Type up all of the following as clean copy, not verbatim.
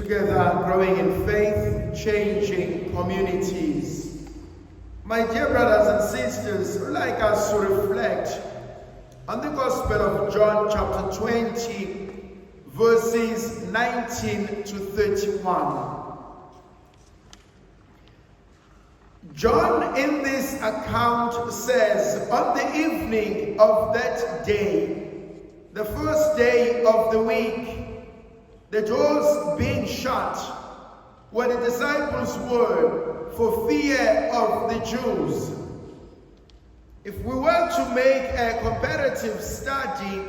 Together, growing in faith, changing communities. My dear brothers and sisters, I'd like us to reflect on the Gospel of John chapter 20, verses 19 to 31. John in this account says, on the evening of that day, the first day of the week, the doors being shut, where the disciples were for fear of the Jews. If we were to make a comparative study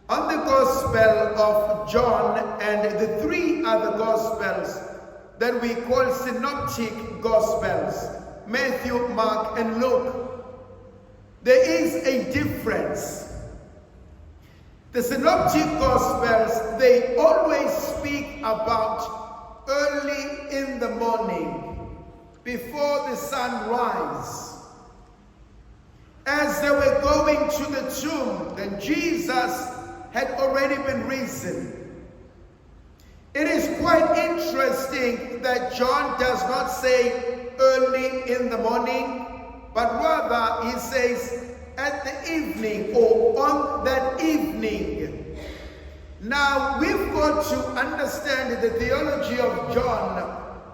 on the Gospel of John and the three other Gospels that we call synoptic Gospels, Matthew, Mark, and Luke, there is a difference. The synoptic Gospels, they always speak about early in the morning, before the sun rises. As they were going to the tomb, then Jesus had already been risen. It is quite interesting that John does not say early in the morning, but rather he says at the evening or on that evening. Now we've got to understand the theology of John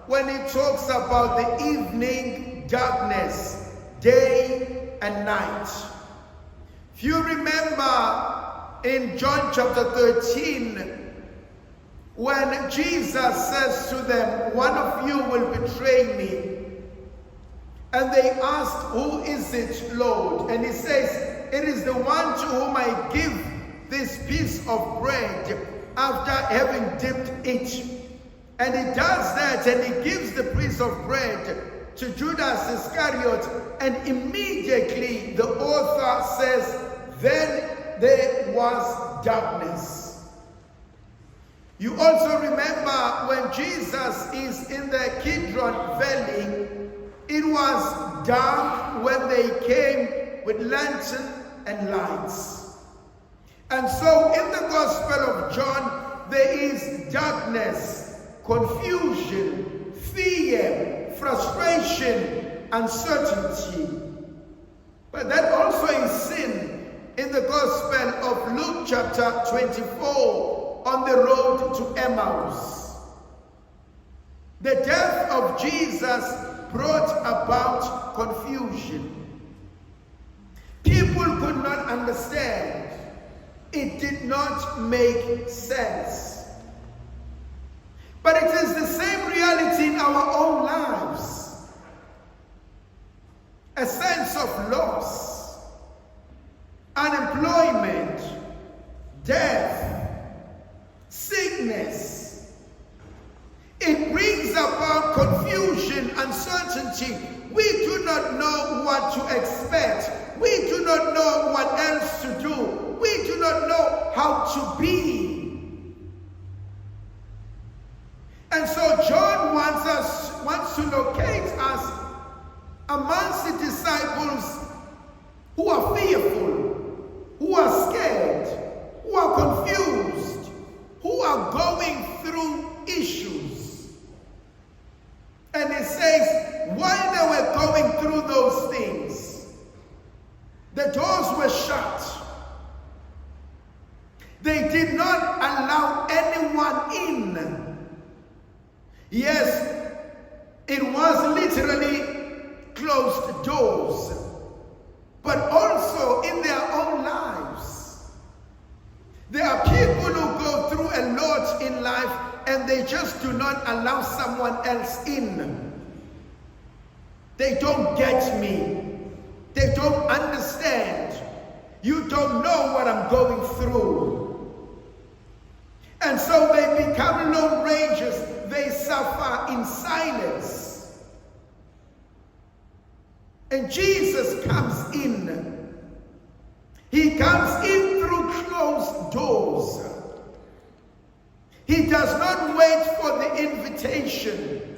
when he talks about the evening darkness, day and night. If you remember in John chapter 13, when Jesus says to them, one of you will betray me. And they asked, who is it, Lord? And he says, it is the one to whom I give this piece of bread after having dipped it. And he does that, and he gives the piece of bread to Judas Iscariot. And immediately the author says, then there was darkness. You also remember when Jesus is in the Kidron Valley, it was dark when they came with lantern and lights. And so in the Gospel of John, there is darkness, confusion, fear, frustration, uncertainty. But that also is sin in the Gospel of Luke chapter 24 on the road to Emmaus. The death of Jesus brought about confusion. People could not understand. It did not make sense. But it is the same reality in our own lives. A sense of loss, unemployment, death, sickness. It brings about confusion, uncertainty. We do not know what to expect. We do not know what else to do. We do not know how to be. And so John wants to locate us amongst the disciples who are fearful, who are scared, who are confused, who are going through issues. And it says, while they were going through those things, the doors were shut. They did not allow anyone in. Yes, it was literally closed doors, but also in their own lives. There are people who go through a lot in life and they just do not allow someone else in. They don't get me. They don't understand. You don't know what I'm going through. And so they become lone rangers. They suffer in silence. And Jesus comes in. He comes in through closed doors. He does not wait for the invitation.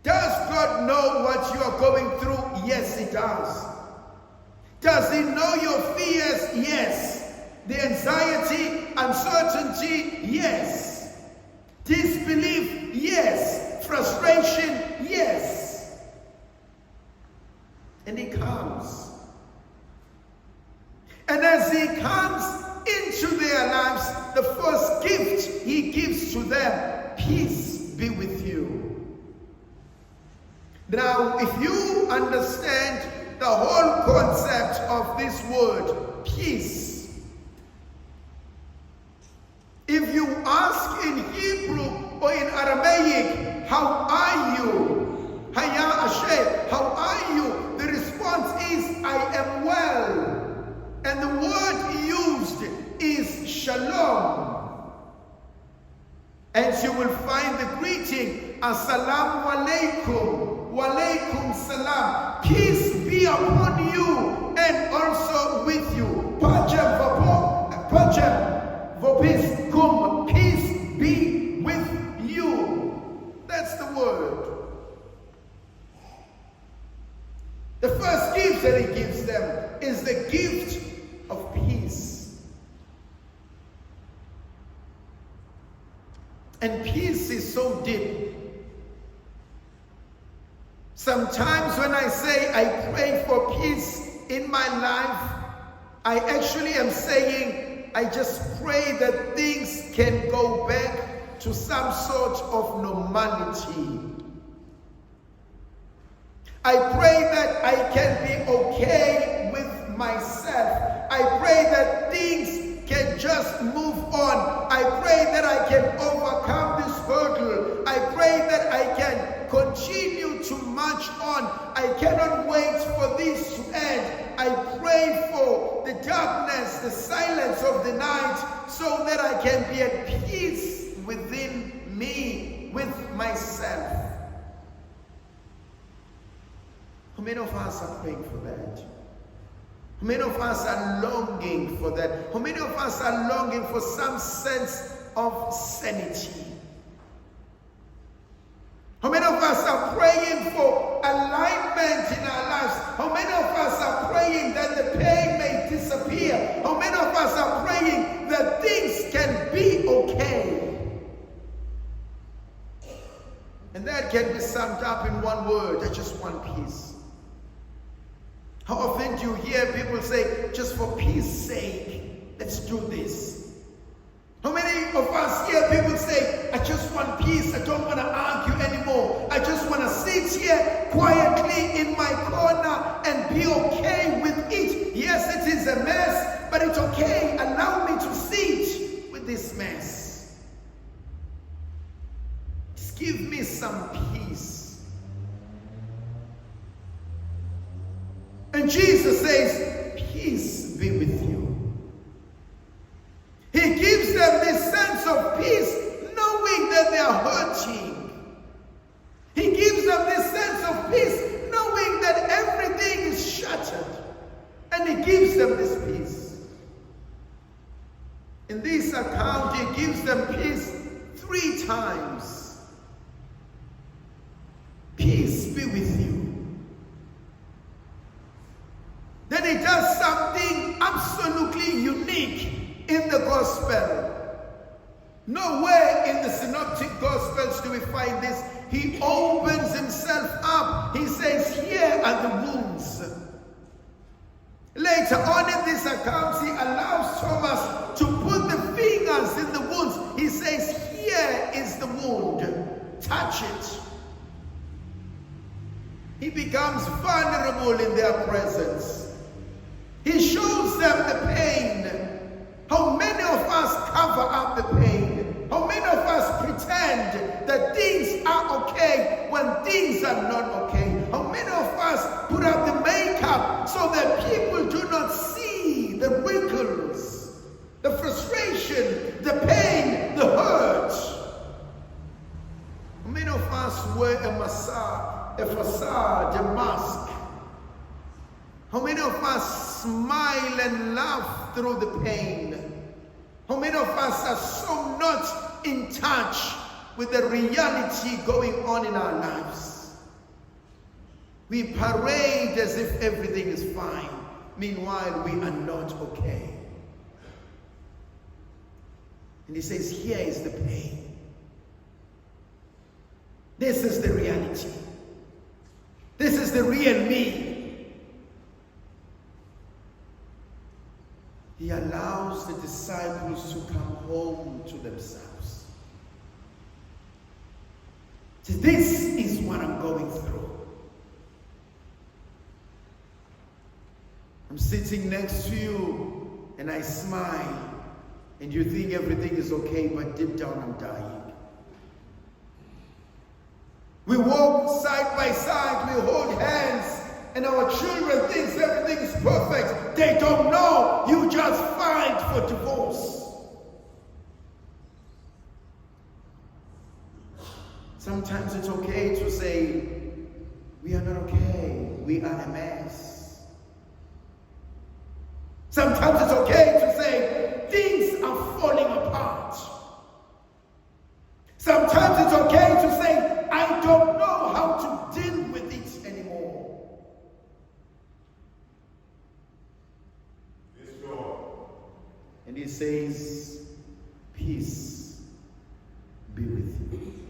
Does God know what you are going through? Yes, He does. Does He know your fears? Yes. The anxiety, uncertainty? Yes. speaks to them, peace be with you. Now, if you understand the whole concept of this word, peace, if you ask in Hebrew or in Aramaic, how are you? Haya Ashe, how are you? The response is, I am well. And the word used is shalom. And you will find the greeting, assalamu alaikum. Walaikum salam. Peace be upon you and also with you. Pajem vobis kum. Peace be with you. That's the word. The first gift that he gives them is the gift of peace. And peace is so deep. Sometimes when I say I pray for peace in my life, I actually am saying I just pray that things can go back to some sort of normality. I pray that I can be okay with myself. I pray that things can just move on. I pray that I can overcome this hurdle. I pray that I can continue to march on. I cannot wait for this to end. I pray for the darkness, the silence of the night, so that I can be at peace within me, with myself. How many of us are praying for that? How many of us are longing for that? How many of us are longing for some sense of sanity? How many of us are praying for alignment in our lives? How many of us are praying that the pain may disappear? How many of us are praying that things can be okay? And that can be summed up in one word: I just want peace. How often do you hear people say, just for peace sake, let's do this? How many of us hear people say, I just want peace, I don't want to argue anymore. I just want to sit here quietly in my corner and be okay with it. Yes, it is a mess, but it's okay. Allow me to sit with this mess. Just give me some peace. And Jesus says, peace be with you. He gives them this sense of peace, knowing that they are hurting. He gives them this sense of peace, knowing that everything is shattered. And he gives them this peace. In this account, he gives them peace 3 times. Peace be with you. Then he does something absolutely unique in the gospel. Nowhere in the synoptic gospels do we find this. He opens himself up. He says, here are the wounds. Later on in this account, he allows Thomas to put the fingers in the wounds. He says, here is the wound. Touch it. He becomes vulnerable in their presence. He shows them the pain. How many of us cover up the pain? How many of us pretend that things are okay when things are not okay? How many of us put up the makeup so that people do not see the wrinkles, the frustration, the pain, the hurt? How many of us wear a facade, a mask? How many of us smile and laugh through the pain? How many of us are so not in touch with the reality going on in our lives? We parade as if everything is fine. Meanwhile, we are not okay. And he says, here is the pain. This is the reality. This is the real me. He allows the disciples to come home to themselves. This is what I'm going through. I'm sitting next to you and I smile and you think everything is okay, but deep down I'm dying. We walk side by side, we hold hands, and our children think everything is perfect. They don't know you just filed for divorce. Sometimes it's okay to say, we are not okay, we are a mess. Sometimes it's okay to say, things are falling apart. Sometimes it's okay to say, I don't know how to deal with it anymore. Yes, Lord. And he says, peace be with you.